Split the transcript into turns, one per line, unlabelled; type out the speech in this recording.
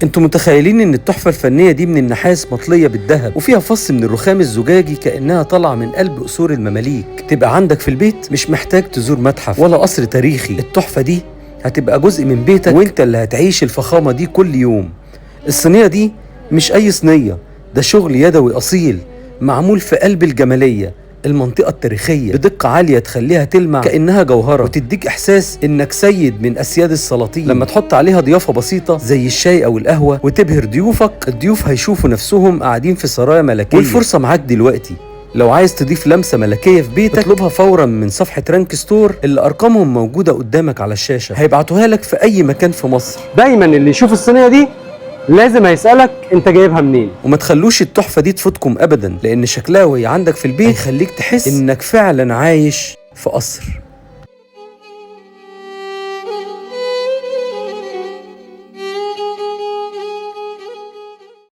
انتوا متخيلين ان التحفة الفنية دي من النحاس مطلية بالذهب وفيها فص من الرخام الزجاجي كأنها طالعة من قلب قصور المماليك، تبقى عندك في البيت مش محتاج تزور متحف ولا قصر تاريخي. التحفة دي هتبقى جزء من بيتك وانت اللي هتعيش الفخامة دي كل يوم. الصينية دي مش أي صينية، ده شغل يدوي أصيل معمول في قلب الجمالية، المنطقة التاريخية، بدقة عالية تخليها تلمع كأنها جوهرة وتديك إحساس إنك سيد من أسياد السلاطين. لما تحط عليها ضيافة بسيطة زي الشاي أو القهوة وتبهر ضيوفك، الضيوف هيشوفوا نفسهم قاعدين في سرايا ملكية. والفرصة معاك دلوقتي، لو عايز تضيف لمسة ملكية في بيتك اطلبها فورا من صفحة رانك ستور اللي أرقامهم موجودة قدامك على الشاشة، هيبعتوها لك في أي مكان في مصر.
دايما اللي يشوف الصينيه دي لازم هيسالك انت جايبها منين.
وما تخلوش التحفة دي تفوتكم أبدا، لأن شكلها وهي عندك في البيت هيخليك تحس إنك فعلا عايش في قصر.